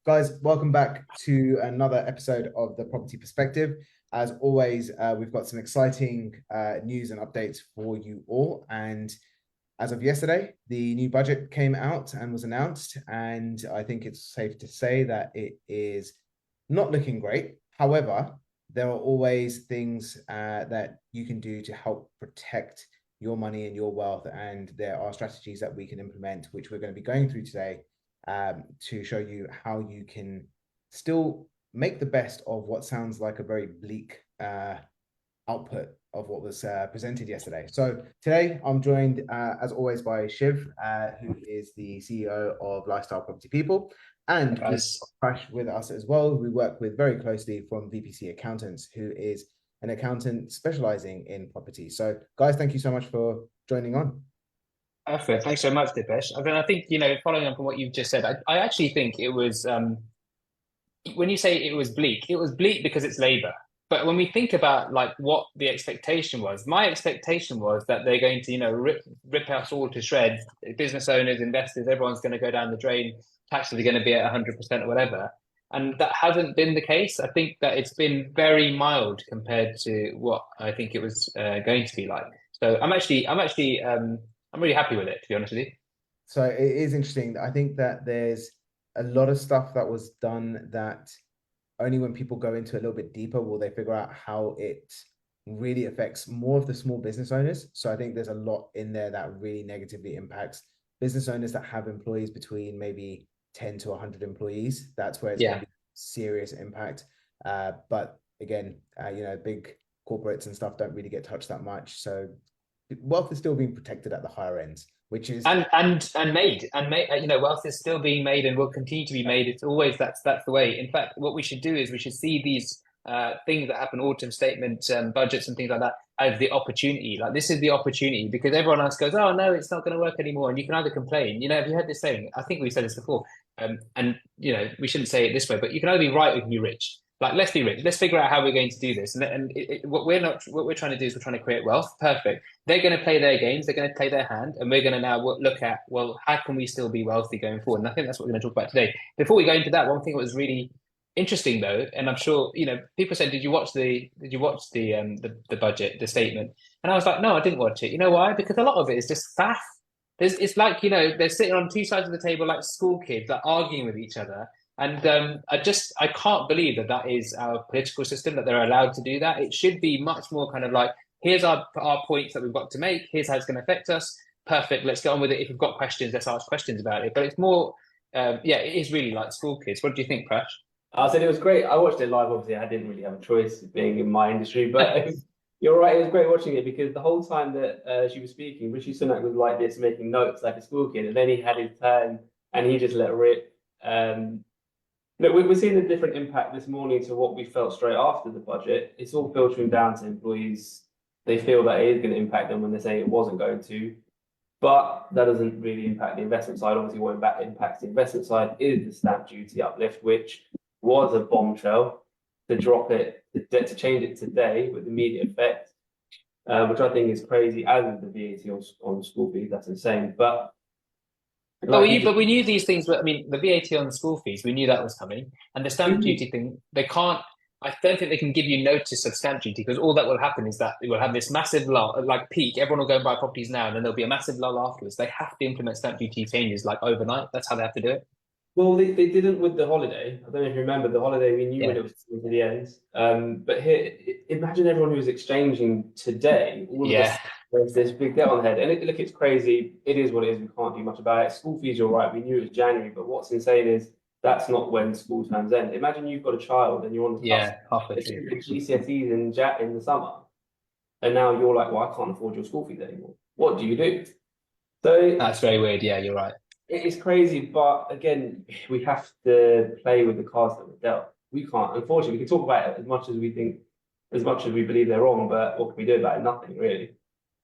Guys, welcome back to another episode of The Property Perspective. As always, we've got some exciting news and updates for you all. And as of yesterday, the new budget came out and was announced. And I think it's safe to say that it is not looking great. However, there are always things that you can do to help protect your money and your wealth. And there are strategies that we can implement, which we're going to be going through today to show you how you can still make the best of what sounds like a very bleak output of what was presented yesterday. So today I'm joined, as always, by Shiv, who is the CEO of Lifestyle Property People, and we've got Prash with us as well, who we work with very closely from VPC Accountants, who is an accountant specializing in property. So guys, thank you so much for joining on. Perfect. Thanks so much, Dipesh. I think, following on from what you've just said, I actually think it was, when you say it was bleak because it's Labour. But when we think about like what the expectation was, my expectation was that they're going to, rip us all to shreds. Business owners, investors, everyone's going to go down the drain. Taxes are going to be at 100% or whatever. And that hasn't been the case. I think that it's been very mild compared to what I think it was going to be like. So I'm really happy with it, to be honest with you. So it is interesting. I think that there's a lot of stuff that was done that only when people go into a little bit deeper will they figure out how it really affects more of the small business owners. So I think there's a lot in there that really negatively impacts business owners that have employees between maybe 10 to 100 employees. That's where it's going to be serious impact. But again, big corporates and stuff don't really get touched that much. So wealth is still being protected at the higher ends, which is made, wealth is still being made and will continue to be made. It's always that's the way. In fact, what we should do is we should see these things that happen, autumn statements, budgets and things like that, as the opportunity. Like, this is the opportunity, because everyone else goes, oh no, it's not going to work anymore, and you can either complain. Have you heard this saying? I think we said this before, and we shouldn't say it this way, but you can either be right or you can be rich. Like, let's be rich. Let's figure out how we're going to do this. What we're trying to do is we're trying to create wealth. Perfect. They're going to play their games. They're going to play their hand, and we're going to now look at, well, how can we still be wealthy going forward? And I think that's what we're going to talk about today. Before we go into that, one thing that was really interesting though, and I'm sure people said, did you watch the budget, the statement? And I was like, no, I didn't watch it. You know why? Because a lot of it is just faff. It's like, they're sitting on two sides of the table like school kids, like arguing with each other. And I can't believe that is our political system, that they're allowed to do that. It should be much more kind of like, here's our points that we've got to make. Here's how it's going to affect us. Perfect. Let's get on with it. If you've got questions, let's ask questions about it. But it's more, it is really like school kids. What do you think, Prash? I said it was great. I watched it live. Obviously, I didn't really have a choice being in my industry, but you're right. It was great watching it, because the whole time that she was speaking, Rishi Sunak was like this, making notes like a school kid, and then he had his turn and he just let rip. Look, we're seeing a different impact this morning to what we felt straight after the budget. It's all filtering down to employees. They feel that it is going to impact them when they say it wasn't going to. But that doesn't really impact the investment side. Obviously, what impacts the investment side is the stamp duty uplift, which was a bombshell. To drop it, to change it today with immediate effect, which I think is crazy, as is the VAT on school fees. That's insane. But we knew these things. I mean, the VAT on the school fees, we knew that was coming, and the stamp duty thing. They can't. I don't think they can give you notice of stamp duty, because all that will happen is that it will have this massive lull, like peak. Everyone will go and buy properties now, and then there'll be a massive lull afterwards. They have to implement stamp duty changes like overnight. That's how they have to do it. Well, they didn't with the holiday. I don't know if you remember the holiday. We knew when it was coming to the end. But here, imagine everyone who was exchanging today. All of this, there's this big debt on the head. And look, it's crazy. It is what it is. We can't do much about it. School fees, you're right. We knew it was January. But what's insane is that's not when school terms end. Imagine you've got a child and you're on the GCSEs in the summer. And now you're like, well, I can't afford your school fees anymore. What do you do? So that's very weird. Yeah, you're right. It's crazy, but again, we have to play with the cards that we're dealt. We can't, unfortunately, we can talk about it as much as we think, as much as we believe they're wrong, but what can we do about it? Nothing, really.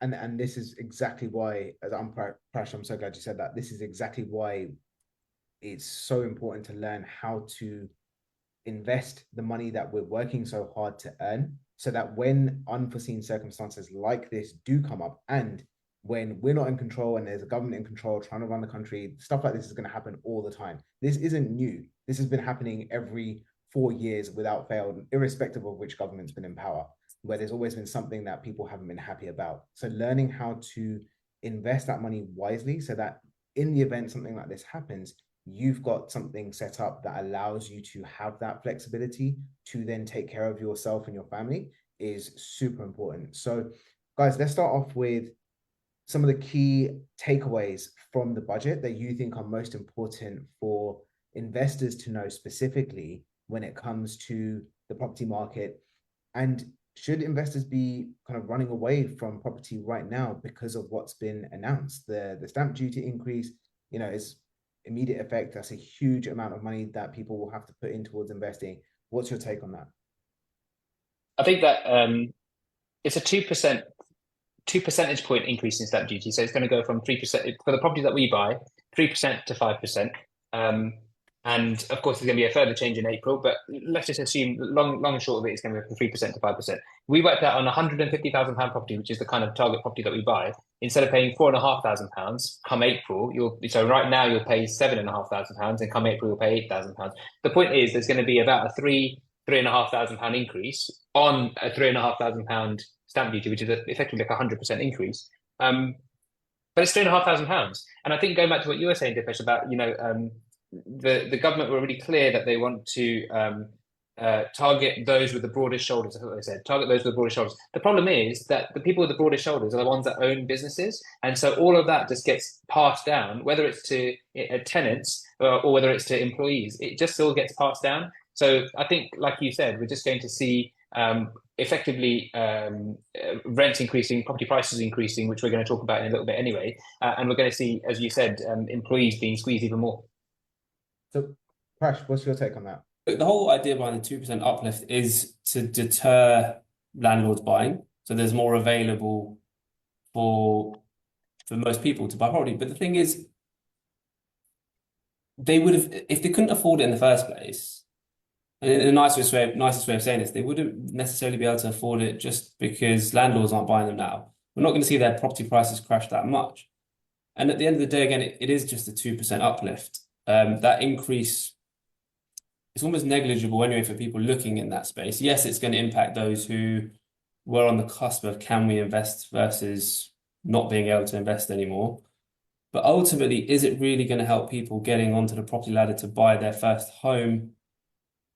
And this is exactly why, as Prash, I'm so glad you said that. This is exactly why it's so important to learn how to invest the money that we're working so hard to earn, so that when unforeseen circumstances like this do come up, and when we're not in control and there's a government in control trying to run the country, stuff like this is going to happen all the time. This isn't new. this has been happening every 4 years without fail, irrespective of which government's been in power, where there's always been something that people haven't been happy about. So learning how to invest that money wisely so that in the event something like this happens, you've got something set up that allows you to have that flexibility to then take care of yourself and your family is super important. So guys, let's start off with some of the key takeaways from the budget that you think are most important for investors to know specifically when it comes to the property market. And should investors be kind of running away from property right now because of what's been announced? The stamp duty increase, is immediate effect. That's a huge amount of money that people will have to put in towards investing. What's your take on that? I think that it's a 2% 2 percentage point increase in stamp duty. So it's going to go from 3% for the property that we buy, 3% to 5%. And of course, there's going to be a further change in April, but let's just assume long and short of it is going to go from 3% to 5%. We worked out on £150,000 property, which is the kind of target property that we buy. Instead of paying £4,500 come April, so right now you'll pay £7,500, and come April you'll pay £8,000. The point is, there's going to be about a £3,500 increase on a £3,500 stamp duty, which is effectively like a 100% increase. But it's £3,500, and I think going back to what you were saying, Dipesh, about the government were really clear that they want to target those with the broadest shoulders. That's what they said. Target those with the broadest shoulders. The problem is that the people with the broadest shoulders are the ones that own businesses, and so all of that just gets passed down, whether it's to tenants or whether it's to employees. It just all gets passed down. So I think, like you said, we're just going to see effectively rents increasing, property prices increasing, which we're going to talk about in a little bit anyway, and we're going to see, as you said, employees being squeezed even more. So, Prash, what's your take on that? The whole idea behind the 2% uplift is to deter landlords buying. So there's more available for most people to buy property. But the thing is, they would have, if they couldn't afford it in the first place, and the nicest way of saying this, they wouldn't necessarily be able to afford it just because landlords aren't buying them now. We're not going to see their property prices crash that much. And at the end of the day, again, it is just a 2% uplift. That increase is almost negligible anyway for people looking in that space. Yes, it's going to impact those who were on the cusp of can we invest versus not being able to invest anymore. But ultimately, is it really going to help people getting onto the property ladder to buy their first home?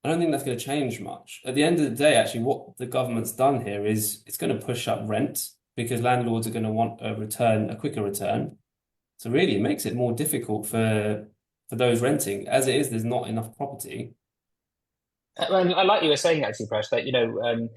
I don't think that's going to change much. At the end of the day, actually, what the government's done here is it's going to push up rent because landlords are going to want a quicker return. So really, it makes it more difficult for those renting. As it is, there's not enough property. I like you were saying, actually, Prash, that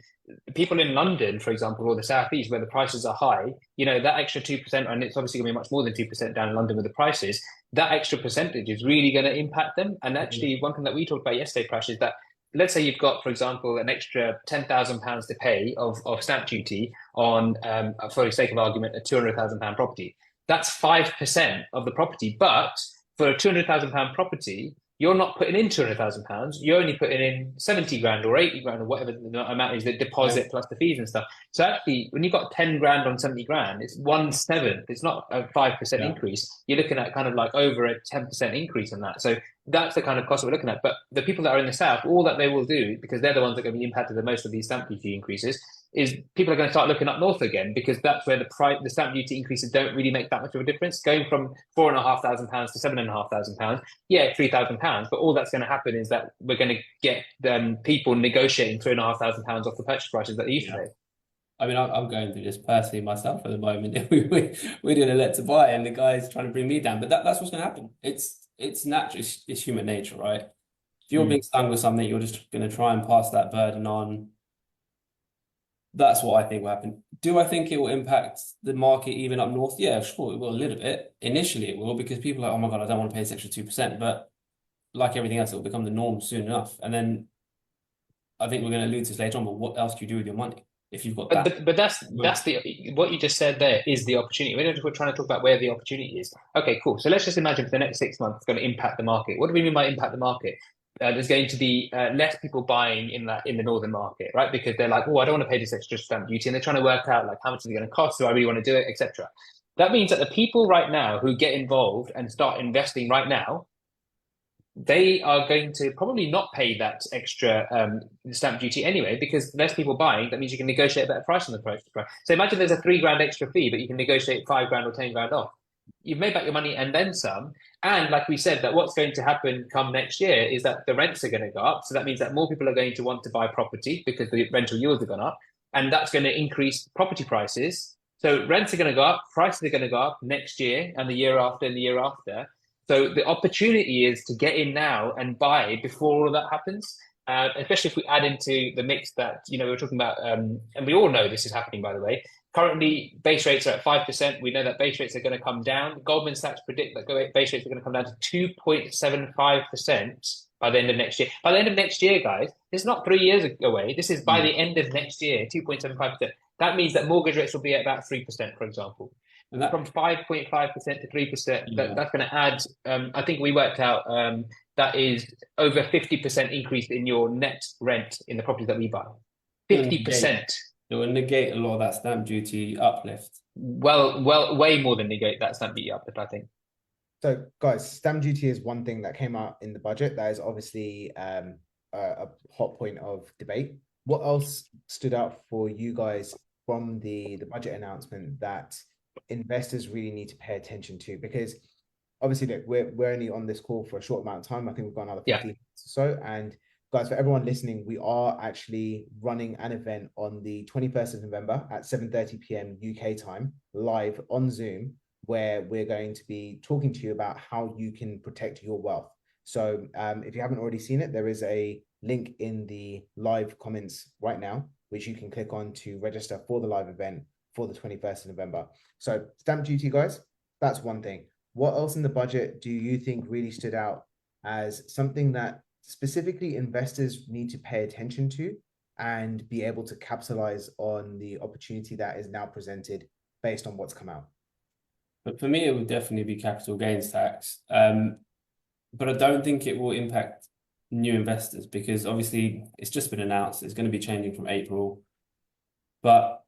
people in London, for example, or the southeast, where the prices are high, that extra 2%, and it's obviously going to be much more than 2% down in London with the prices. That extra percentage is really going to impact them. And actually, one thing that we talked about yesterday, Prash, is that let's say you've got, for example, an extra £10,000 to pay of stamp duty on, for the sake of argument, a £200,000 property. That's 5% of the property, but for a £200,000 property, you're not putting in £200,000. You're only putting in 70 grand or 80 grand or whatever the amount is, the deposit plus the fees and stuff. So actually, when you've got 10 grand on 70 grand, it's 1/7. It's not a 5% increase. You're looking at kind of like over a 10% increase on that. So that's the kind of cost we're looking at. But the people that are in the south, all that they will do, because they're the ones that are going to be impacted the most of these stamp duty increases, is people are going to start looking up north again, because that's where the stamp duty increases don't really make that much of a difference. Going from £4,500 to £7,500, yeah, £3,000, but all that's going to happen is that we're going to get people negotiating £3,500 off the purchase prices that they used to pay. I mean, I'm going through this personally myself at the moment. We're doing a let to buy, and the guy's trying to bring me down. But that's what's going to happen. It's natural. It's human nature, right? If you're being stung with something, you're just going to try and pass that burden on. That's what I think will happen. Do I think it will impact the market even up north? Yeah, sure, it will a little bit. Initially, it will, because people are like, oh my God, I don't want to pay this extra 2%. But like everything else, it will become the norm soon enough. And then I think we're going to allude to this later on, but what else do you do with your money if you've got that? But that's what you just said there is the opportunity. We're trying to talk about where the opportunity is. Okay, cool. So let's just imagine for the next 6 months, it's going to impact the market. What do we mean by impact the market? There's going to be less people buying in the northern market, right? Because they're like, oh, I don't want to pay this extra stamp duty, and they're trying to work out like how much is it going to cost, do I really want to do it, etc. That means that the people right now who get involved and start investing right now, they are going to probably not pay that extra stamp duty anyway, because less people buying. That means you can negotiate a better price on the price. So imagine there's a £3,000 extra fee, but you can negotiate £5,000 or £10,000 off. You've made back your money and then some. And like we said, that what's going to happen come next year is that the rents are going to go up. So that means that more people are going to want to buy property because the rental yields have gone up, and that's going to increase property prices. So rents are going to go up, prices are going to go up next year and the year after and the year after. So the opportunity is to get in now and buy before all of that happens. Especially if we add into the mix that, we were talking about, and we all know this is happening, by the way. Currently, base rates are at 5%. We know that base rates are going to come down. Goldman Sachs predict that base rates are going to come down to 2.75% by the end of next year. By the end of next year, guys, this is not 3 years away. This is by the end of next year, 2.75%. That means that mortgage rates will be at about 3%, for example. And that, from 5.5% to 3%, that's going to add, I think we worked out, that is over 50% increase in your net rent in the properties that we buy. 50%. It will negate a lot of that stamp duty uplift. Well, way more than negate that stamp duty uplift, I think. So, guys, stamp duty is one thing that came out in the budget. That is obviously a hot point of debate. What else stood out for you guys from the budget announcement that investors really need to pay attention to? Because obviously, look, we're only on this call for a short amount of time. I think we've got another 15 minutes or so. And guys, for everyone listening, we are actually running an event on the 21st of November at 7:30 p.m. UK time, live on Zoom, where we're going to be talking to you about how you can protect your wealth. So if you haven't already seen it, there is a link in the live comments right now, which you can click on to register for the live event for the 21st of November. So stamp duty, guys, that's one thing. What else in the budget do you think really stood out as something that specifically investors need to pay attention to and be able to capitalize on the opportunity that is now presented based on what's come out? But for me, it would definitely be capital gains tax. But I don't think it will impact new investors, because obviously it's just been announced. It's going to be changing from April. But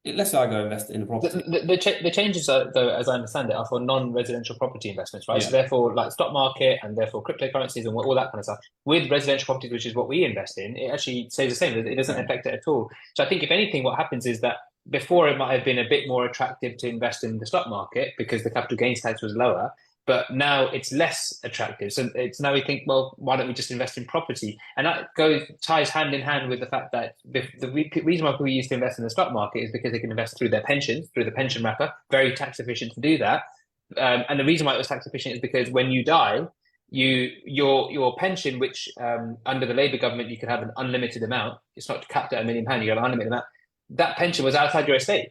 let's say I go invest in a property. The changes, are, though, as I understand it, are for non-residential property investments, right? Yeah. So therefore, like stock market and therefore cryptocurrencies and all that kind of stuff. With residential properties, which is what we invest in, it actually stays the same. It doesn't affect it at all. So I think if anything, what happens is that before it might have been a bit more attractive to invest in the stock market because the capital gains tax was lower, but now it's less attractive. So it's now we think, well, why don't we just invest in property? And that ties hand in hand with the fact that the reason why people used to invest in the stock market is because they can invest through their pensions, through the pension wrapper, very tax efficient to do that. And the reason why it was tax efficient is because when you die, your pension, which under the Labour government, you could have an unlimited amount. It's not capped at £1 million, you have an unlimited amount. That pension was outside your estate.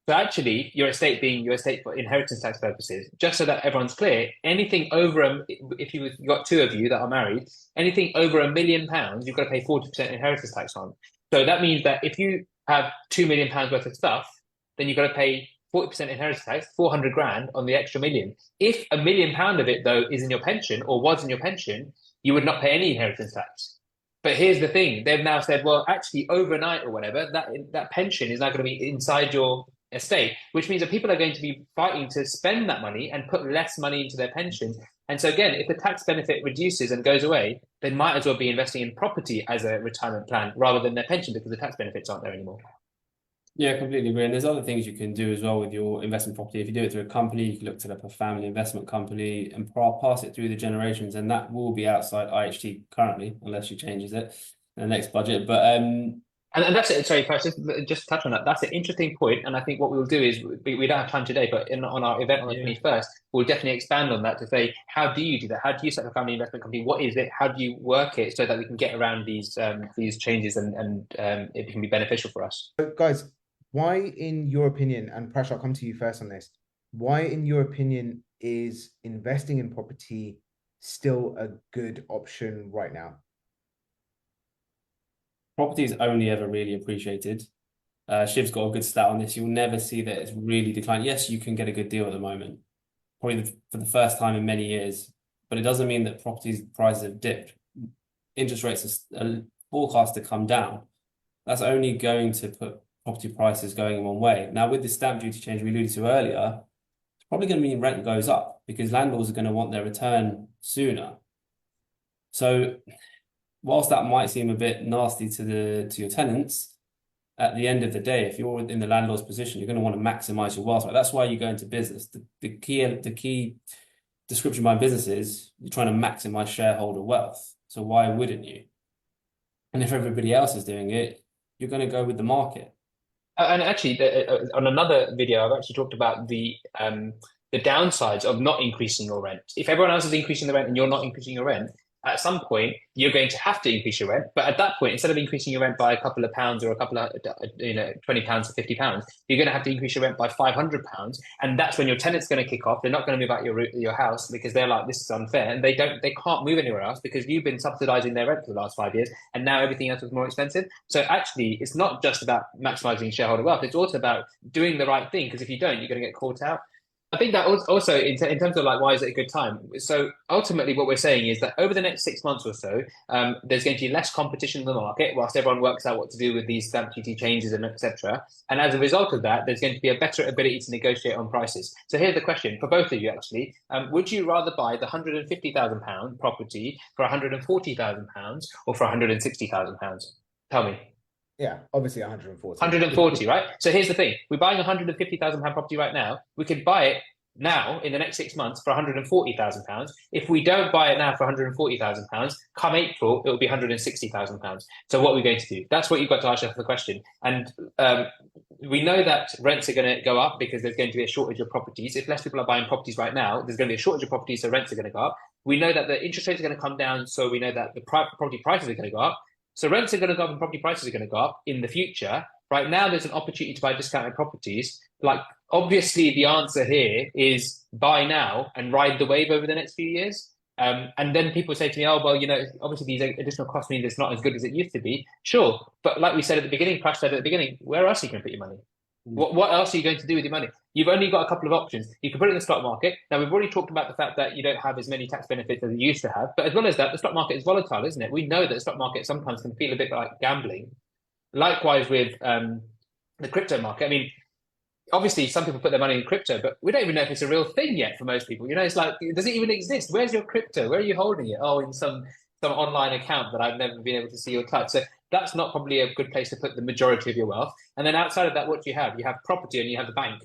So actually, your estate being your estate for inheritance tax purposes, just so that everyone's clear, anything over, if you've got two of you that are married, anything over £1 million, you've got to pay 40% inheritance tax on. So that means that if you have £2 million worth of stuff, then you've got to pay 40% inheritance tax, 400 grand on the extra million. If £1 million of it, though, is in your pension or was in your pension, you would not pay any inheritance tax. But here's the thing, they've now said, well, actually overnight or whatever, that pension is now going to be inside your estate, which means that people are going to be fighting to spend that money and put less money into their pensions. And so again, if the tax benefit reduces and goes away, they might as well be investing in property as a retirement plan rather than their pension, because the tax benefits aren't there anymore. Yeah, completely agree. And there's other things you can do as well with your investment property. If you do it through a company, you can look to up a family investment company and pass it through the generations, and that will be outside IHT currently, unless she changes it in the next budget. But and that's it. Sorry, Prash, just touch on that. That's an interesting point. And I think what we'll do is we don't have time today, but on our event on the 21st, we'll definitely expand on that to say, how do you do that? How do you set up a family investment company? What is it? How do you work it so that we can get around these changes and it can be beneficial for us? So guys, why, in your opinion, and Prash, I'll come to you first on this, why, in your opinion, is investing in property still a good option right now? Property is only ever really appreciated. Shiv's got a good stat on this. You'll never see that it's really declined. Yes, you can get a good deal at the moment, probably for the first time in many years, but it doesn't mean that property prices have dipped. Interest rates are forecast to come down. That's only going to put property prices going in one way. Now, with the stamp duty change we alluded to earlier, it's probably going to mean rent goes up because landlords are going to want their return sooner. So whilst that might seem a bit nasty to your tenants, at the end of the day, if you're in the landlord's position, you're going to want to maximize your wealth. Right? That's why you go into business. The key description of my business is you're trying to maximize shareholder wealth. So why wouldn't you? And if everybody else is doing it, you're going to go with the market. And actually, on another video, I've actually talked about the downsides of not increasing your rent. If everyone else is increasing the rent and you're not increasing your rent, at some point you're going to have to increase your rent. But at that point, instead of increasing your rent by a couple of pounds or a couple of £20 or £50, you're going to have to increase your rent by £500, and that's when your tenant's going to kick off. They're not going to move out your house because they're like, this is unfair, and they can't move anywhere else because you've been subsidizing their rent for the last 5 years, and now everything else is more expensive. So actually, it's not just about maximizing shareholder wealth; it's also about doing the right thing. Because if you don't, you're going to get caught out. I think that also in terms of like, why is it a good time? So ultimately what we're saying is that over the next 6 months or so, there's going to be less competition in the market whilst everyone works out what to do with these stamp duty changes and etc. And as a result of that, there's going to be a better ability to negotiate on prices. So here's the question for both of you actually. Would you rather buy the £150,000 property for £140,000 or for £160,000? Tell me. Yeah, obviously 140. 140, right? So here's the thing. We're buying a £150,000 property right now. We could buy it now in the next 6 months for £140,000. If we don't buy it now for £140,000, come April, it will be £160,000. So what are we going to do? That's what you've got to ask yourself the question. And we know that rents are going to go up because there's going to be a shortage of properties. If less people are buying properties right now, there's going to be a shortage of properties, so rents are going to go up. We know that the interest rates are going to come down, so we know that the property prices are going to go up. So rents are going to go up and property prices are going to go up in the future. Right now, there's an opportunity to buy discounted properties. Like, obviously, the answer here is buy now and ride the wave over the next few years. And then people say to me, oh, well, obviously these additional costs mean it's not as good as it used to be. Sure. But like we said at the beginning, Prash said at the beginning, where else are you going to put your money? What else are you going to do with your money? You've only got a couple of options. You can put it in the stock market. Now, we've already talked about the fact that you don't have as many tax benefits as you used to have. But as well as that, the stock market is volatile, isn't it? We know that the stock market sometimes can feel a bit like gambling. Likewise with the crypto market. I mean, obviously, some people put their money in crypto, but we don't even know if it's a real thing yet for most people. It's like, does it even exist? Where's your crypto? Where are you holding it? Oh, in some online account that I've never been able to see or touch. So that's not probably a good place to put the majority of your wealth. And then outside of that, what do you have? You have property and you have the bank.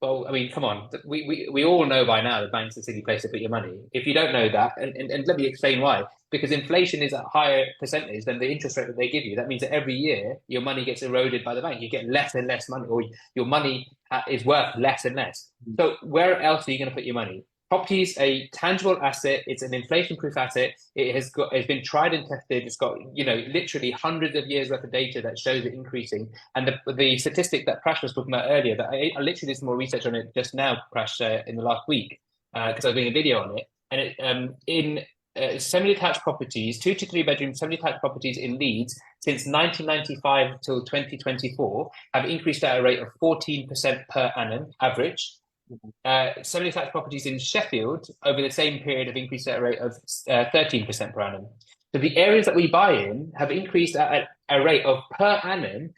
Well, I mean, come on. We all know by now the bank's a silly place to put your money. If you don't know that, and let me explain why. Because inflation is at a higher percentage than the interest rate that they give you. That means that every year your money gets eroded by the bank. You get less and less money, or your money is worth less and less. So where else are you going to put your money? Property is a tangible asset. It's an inflation-proof asset. It's been tried and tested. It's got literally hundreds of years worth of data that shows it increasing. And the statistic that Prash was talking about earlier, that I literally did some more research on it just now, Prash, in the last week, because I was doing a video on it. And in semi-detached properties, 2 to 3 bedroom semi-detached properties in Leeds since 1995 till 2024 have increased at a rate of 14% per annum average. Semi-detached properties in Sheffield over the same period have increased at a rate of 13% per annum. So the areas that we buy in have increased at a rate of per annum,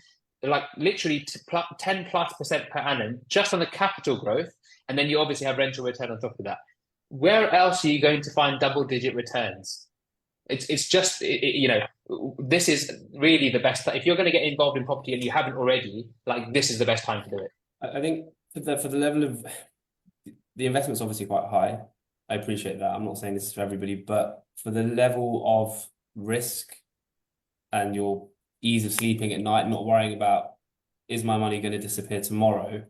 like literally 10+% per annum, just on the capital growth. And then you obviously have rental return on top of that. Where else are you going to find double-digit returns? It's just, this is really the best. If you're going to get involved in property and you haven't already, like, this is the best time to do it. I think for the level of the investment's obviously quite high. I appreciate that. I'm not saying this is for everybody, but for the level of risk and your ease of sleeping at night, not worrying about, is my money going to disappear tomorrow?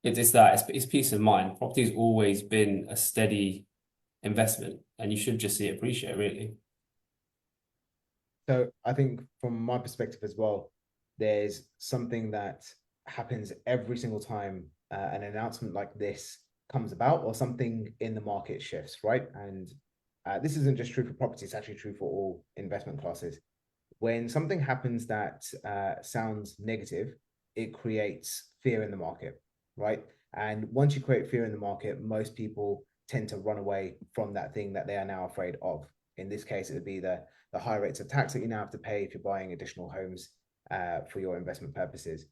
It's peace of mind. Property's always been a steady investment, and you should just see it appreciate, really. So I think from my perspective as well, there's something that happens every single time an announcement like this comes about, or something in the market shifts, right? And this isn't just true for property, it's actually true for all investment classes. When something happens that sounds negative, it creates fear in the market, right? And once you create fear in the market, most people tend to run away from that thing that they are now afraid of. In this case, it would be the high rates of tax that you now have to pay if you're buying additional homes for your investment purposes.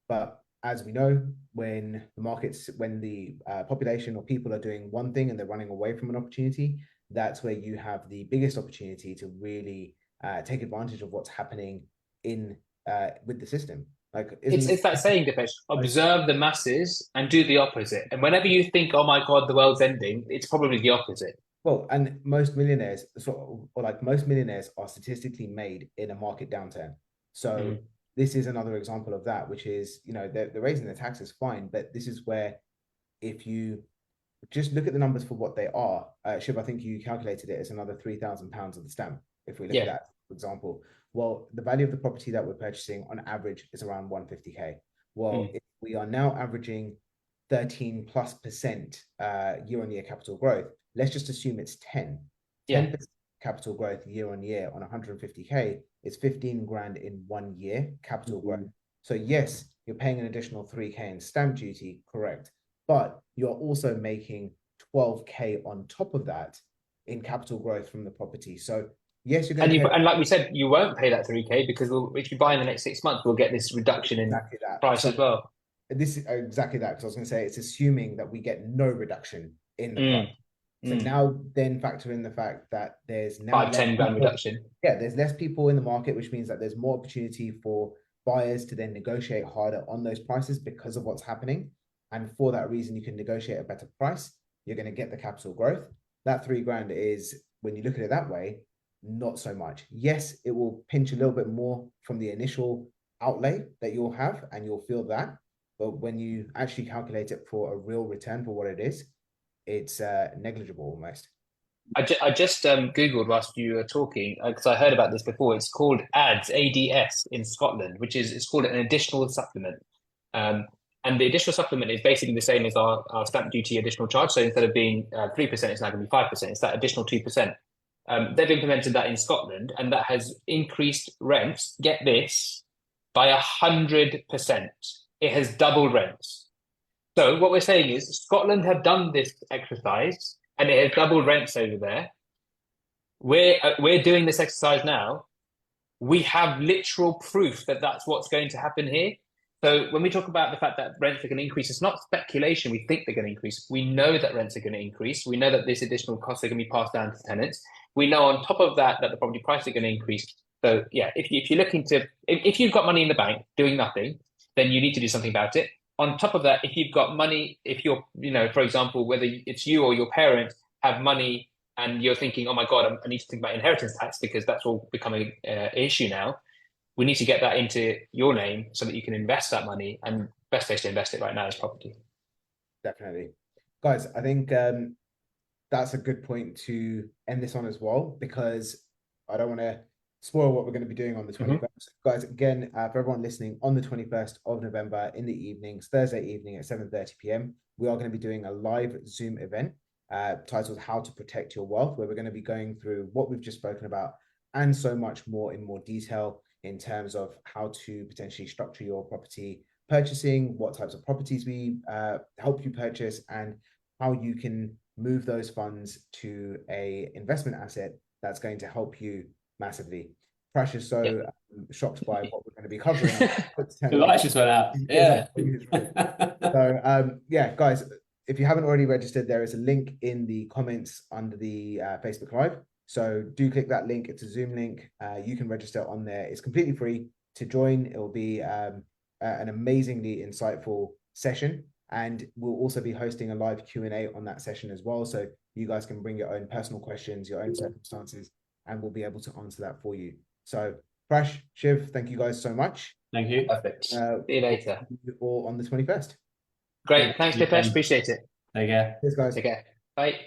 But as we know, when the population or people are doing one thing and they're running away from an opportunity, that's where you have the biggest opportunity to really take advantage of what's happening in with the system. Like it's that saying, Dipesh, observe the masses and do the opposite. And whenever you think, oh my God, the world's ending, it's probably the opposite. Well, and most millionaires, most millionaires are statistically made in a market downturn. So this is another example of that, which is, they're raising the taxes, fine, but this is where, if you just look at the numbers for what they are, Shiv, I think you calculated it as another £3,000 of the stamp. If we look at that, for example, well, the value of the property that we're purchasing on average is around 150K. Well, if we are now averaging 13+% year-on-year capital growth, let's just assume it's 10% capital growth year on year on 150K. It's 15 grand in 1 year capital growth. So yes, you're paying an additional 3K in stamp duty, correct, but you're also making 12K on top of that in capital growth from the property. So yes, you're going and like we said, you won't pay that 3K because if you buy in the next 6 months, we'll get this reduction in price as well. This is exactly that, because I was going to say, it's assuming that we get no reduction in the price. So now then factor in the fact that there's now 5-10 grand reduction. Yeah, there's less people in the market, which means that there's more opportunity for buyers to then negotiate harder on those prices because of what's happening. And for that reason, you can negotiate a better price. You're going to get the capital growth. That 3 grand is, when you look at it that way, not so much. Yes, it will pinch a little bit more from the initial outlay that you'll have, and you'll feel that. But when you actually calculate it for a real return for what it is, it's negligible almost. I just Googled whilst you were talking, because I heard about this before. It's called ADS in Scotland, it's called an additional supplement. And the additional supplement is basically the same as our stamp duty additional charge. So instead of being 3%, it's now going to be 5%. It's that additional 2%. They've implemented that in Scotland, and that has increased rents, get this, by 100%. It has doubled rents. So what we're saying is Scotland have done this exercise and it has doubled rents over there. We're doing this exercise now. We have literal proof that that's what's going to happen here. So when we talk about the fact that rents are going to increase, it's not speculation. We think they're going to increase. We know that rents are going to increase. We know that this additional costs are going to be passed down to tenants. We know on top of that the property prices are going to increase. So yeah, if you're looking to, if you've got money in the bank doing nothing, then you need to do something about it. On top of that, if you've got money, if you're, for example, whether it's you or your parents have money and you're thinking, oh my God, I need to think about inheritance tax because that's all becoming an issue now. We need to get that into your name so that you can invest that money, and best place to invest it right now is property. Definitely. Guys, I think that's a good point to end this on as well, because I don't want to spoil what we're going to be doing on the 21st. Guys, again, for everyone listening, on the 21st of November in the evenings, Thursday evening at 7:30 p.m, we are going to be doing a live Zoom event titled How to Protect Your Wealth, where we're going to be going through what we've just spoken about and so much more in more detail in terms of how to potentially structure your property purchasing, what types of properties we help you purchase, and how you can move those funds to a investment asset that's going to help you massively. Prash is so shocked by what we're going to be covering. The lights just went out. Yeah. So yeah, guys, if you haven't already registered, there is a link in the comments under the Facebook Live. So do click that link. It's a Zoom link. You can register on there. It's completely free to join. It will be an amazingly insightful session, and we'll also be hosting a live Q&A on that session as well. So you guys can bring your own personal questions, your own circumstances, and we'll be able to answer that for you. So Prash, Shiv, thank you guys so much. Thank you. Perfect. See you later. All on the 21st. Great. Thanks, Dipesh. Appreciate it. Take care. Cheers, guys. Take care. Bye.